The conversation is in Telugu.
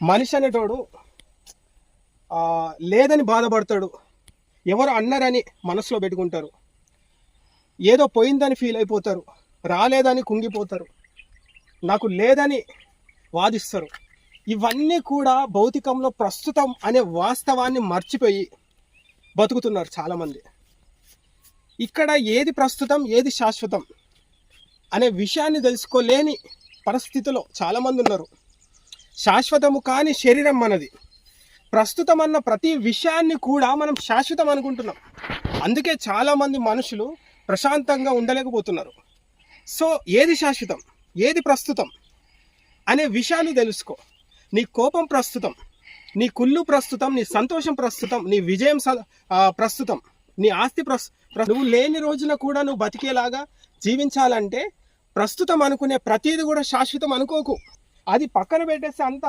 మనిషి అనేటోడు లేదని బాధపడతాడు, ఎవరు అన్నారని మనసులో పెట్టుకుంటారు, ఏదో పోయిందని ఫీల్ అయిపోతారు, రాలేదని కుంగిపోతారు, నాకు లేదని వాదిస్తారు. ఇవన్నీ కూడా భౌతికంలో ప్రస్తుతం అనే వాస్తవాన్ని మర్చిపోయి బతుకుతున్నారు చాలామంది. ఇక్కడ ఏది ప్రస్తుతం ఏది శాశ్వతం అనే విషయాన్ని తెలుసుకోలేని పరిస్థితిలో చాలామంది ఉన్నారు. శాశ్వతము కాని శరీరం మనది. ప్రస్తుతం అన్న ప్రతి విషయాన్ని కూడా మనం శాశ్వతం అనుకుంటున్నాం. అందుకే చాలామంది మనుషులు ప్రశాంతంగా ఉండలేకపోతున్నారు. సో ఏది శాశ్వతం ఏది ప్రస్తుతం అనే విషయాన్ని తెలుసుకో. నీ కోపం ప్రస్తుతం, నీ కుళ్ళు ప్రస్తుతం, నీ సంతోషం ప్రస్తుతం, నీ విజయం ప్రస్తుతం, నీ ఆస్తి నువ్వు లేని రోజున కూడా నువ్వు బతికేలాగా జీవించాలంటే ప్రస్తుతం అనుకునే ప్రతిదీ కూడా శాశ్వతం అనుకోకు. అది పక్కన పెట్టేస్తే అంత